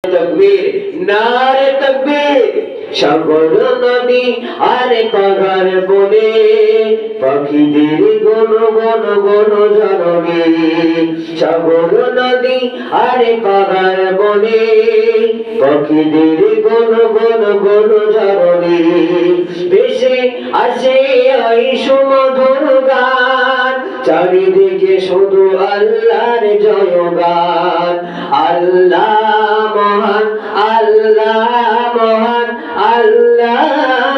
तकबीर नारे तकबीर সাগর নদী আর পাহাড় বনে পাখিদের গণ গণ গণ জননী সাগর নদী আর পাহাড় বনে পাখিদের গণ গণ গণ জননী ভেসে আসে ওই সুমধুর গান চারিদিকে শুধু আল্লাহর জয়গান আল্লাহ মহান আল্লাহ মহান আল্লাহ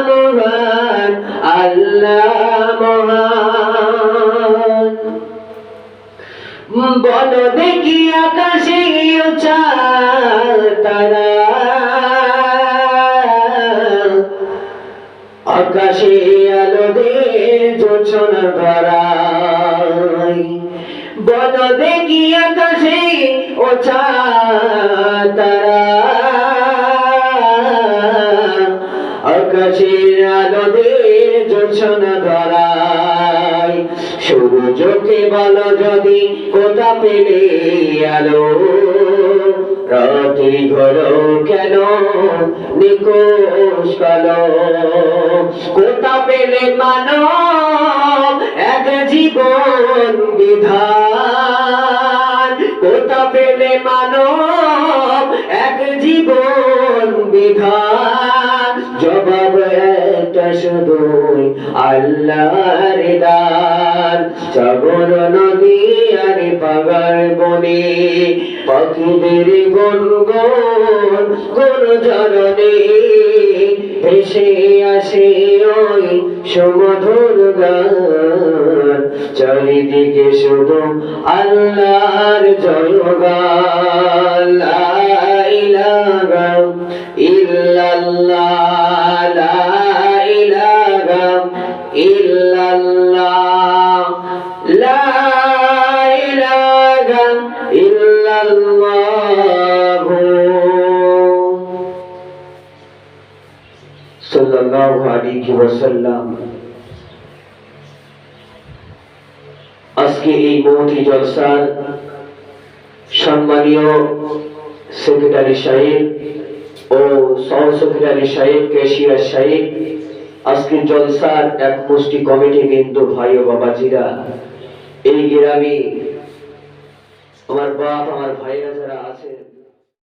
মহান আল্লাহ মহান বলো দেখি আকাশে উচার তারা আকাশে আলো দে জোছনা ধরায় বলো দেখি আকাশে উচার তারা আকাশের আলো দিয়ে জোছনা ধরায় সূর্যকে বলো যদি কোথা পেলে আলো রাত্রি ঘর কেন নিকোষ কালো কোথা পেলে মানব এক জীবন বিধান কোথা পেলে মানব এক জীবন বিধান জবাব একটা শুধুই আল্লাহর দান সাগর নদী আর পাহাড় বনে পাখিদের গুনগুন গুন ঝরনে ভেসে আসে ওই সুমধুর গান চারিদিকে শুধু আল্লাহর জয়গান লা ইলাহা ইল্লাল্লাহ লা ইলাহা ইল্লাল্লাহ লা ইলাহা ইল্লাল্লাহ সাল্লাল্লাহু আলাইহি ওয়াসাল্লাম। আজকে এই মহতি জলসার সম্মানীয় সেক্রেটারি সাহেব ও সহ সেক্রেটারি সাহেব ক্যাশিয়ার সাহেব আজকের জলসার এক মুষ্টি কমিটি বৃন্দ ভাই ও বাবাজিরা এই গ্রামে আমার বাপ আমার ভাইরা যারা আছে